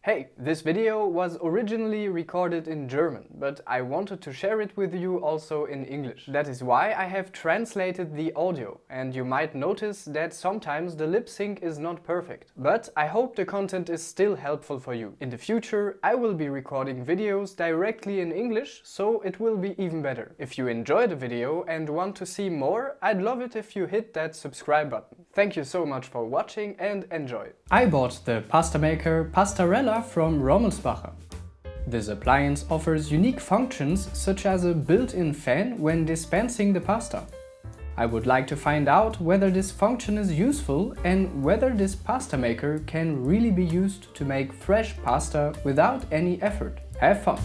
Hey, this video was originally recorded in German, but I wanted to share it with you also in English. That is why I have translated the audio, and you might notice that sometimes the lip sync is not perfect. But I hope the content is still helpful for you. In the future, I will be recording videos directly in English, so it will be even better. If you enjoy the video and want to see more, I'd love it if you hit that subscribe button. Thank you so much for watching and enjoy. I bought the Pastamaker Pastamaker from Rommelsbacher. This appliance offers unique functions such as a built-in fan when dispensing the pasta. I would like to find out whether this function is useful and whether this pasta maker can really be used to make fresh pasta without any effort. Have fun!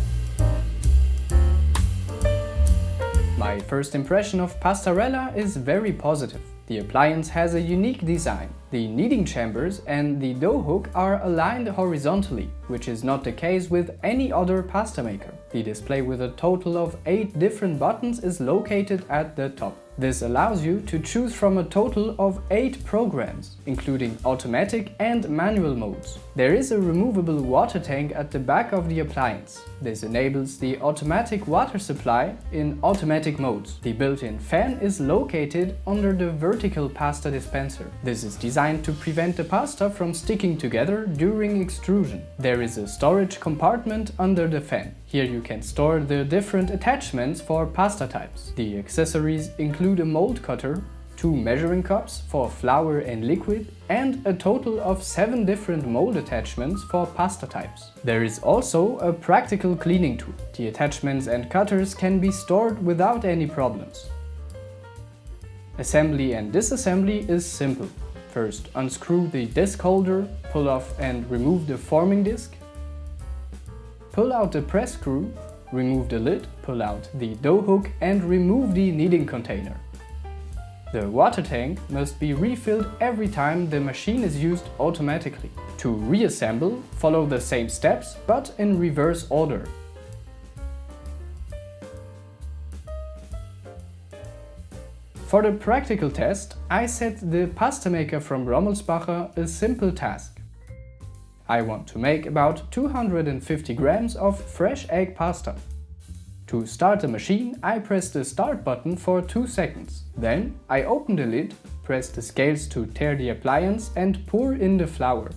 My first impression of Pastarella is very positive. The appliance has a unique design. The kneading chambers and the dough hook are aligned horizontally, which is not the case with any other pasta maker. The display with a total of 8 different buttons is located at the top. This allows you to choose from a total of 8 programs, including automatic and manual modes. There is a removable water tank at the back of the appliance. This enables the automatic water supply in automatic modes. The built-in fan is located under the vertical pasta dispenser. This is designed to prevent the pasta from sticking together during extrusion. There is a storage compartment under the fan. Here you can store the different attachments for pasta types. The accessories include a mold cutter, 2 measuring cups for flour and liquid, and a total of 7 different mold attachments for pasta types. There is also a practical cleaning tool. The attachments and cutters can be stored without any problems. Assembly and disassembly is simple. First, unscrew the disc holder, pull off and remove the forming disc. Pull out the press screw, remove the lid, pull out the dough hook and remove the kneading container. The water tank must be refilled every time the machine is used automatically. To reassemble, follow the same steps but in reverse order. For the practical test, I set the Pastamaker from Rommelsbacher a simple task. I want to make about 250 grams of fresh egg pasta. To start the machine, I press the start button for 2 seconds. Then I open the lid, press the scales to tear the appliance and pour in the flour.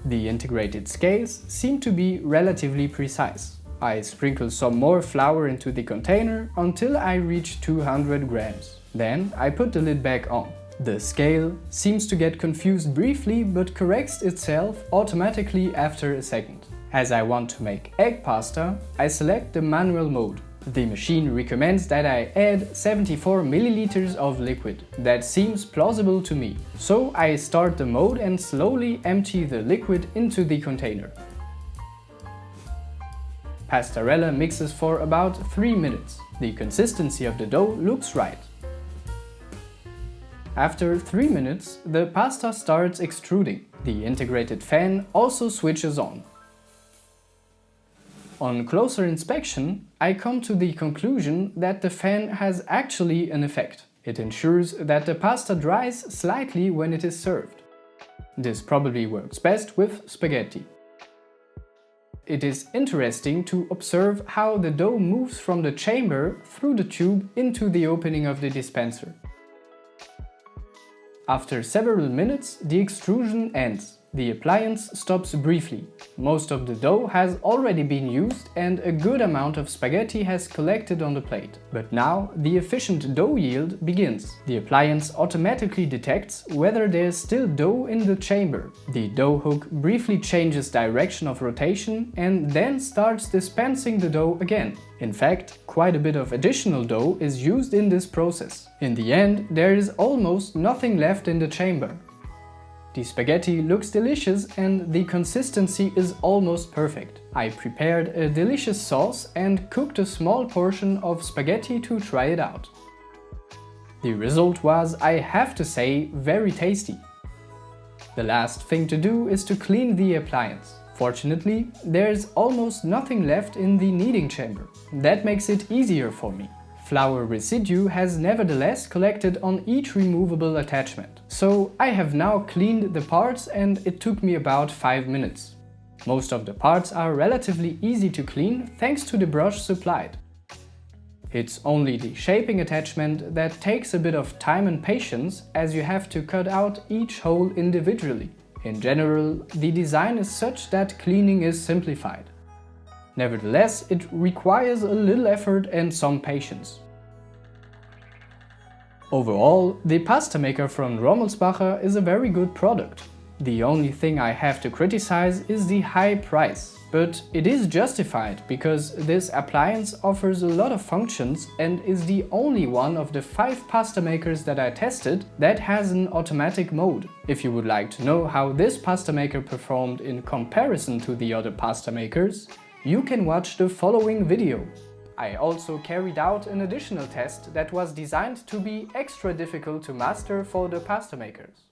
The integrated scales seem to be relatively precise. I sprinkle some more flour into the container until I reach 200 grams. Then I put the lid back on. The scale seems to get confused briefly but corrects itself automatically after a second. As I want to make egg pasta, I select the manual mode. The machine recommends that I add 74 milliliters of liquid. That seems plausible to me. So I start the mode and slowly empty the liquid into the container. Pastarella mixes for about 3 minutes. The consistency of the dough looks right. After 3 minutes, the pasta starts extruding. The integrated fan also switches on. On closer inspection, I come to the conclusion that the fan has actually an effect. It ensures that the pasta dries slightly when it is served. This probably works best with spaghetti. It is interesting to observe how the dough moves from the chamber through the tube into the opening of the dispenser. After several minutes, the extrusion ends. The appliance stops briefly. Most of the dough has already been used and a good amount of spaghetti has collected on the plate. But now the efficient dough yield begins. The appliance automatically detects whether there is still dough in the chamber. The dough hook briefly changes direction of rotation and then starts dispensing the dough again. In fact, quite a bit of additional dough is used in this process. In the end, there is almost nothing left in the chamber. The spaghetti looks delicious and the consistency is almost perfect. I prepared a delicious sauce and cooked a small portion of spaghetti to try it out. The result was, I have to say, very tasty. The last thing to do is to clean the appliance. Fortunately, there is almost nothing left in the kneading chamber. That makes it easier for me. Flour residue has nevertheless collected on each removable attachment. So I have now cleaned the parts and it took me about 5 minutes. Most of the parts are relatively easy to clean thanks to the brush supplied. It's only the shaping attachment that takes a bit of time and patience, as you have to cut out each hole individually. In general, the design is such that cleaning is simplified. Nevertheless, it requires a little effort and some patience. Overall, the Pastamaker from Rommelsbacher is a very good product. The only thing I have to criticize is the high price, but it is justified because this appliance offers a lot of functions and is the only one of the 5 Pastamakers that I tested that has an automatic mode. If you would like to know how this Pastamaker performed in comparison to the other Pastamakers, you can watch the following video. I also carried out an additional test that was designed to be extra difficult to master for the Pastamakers.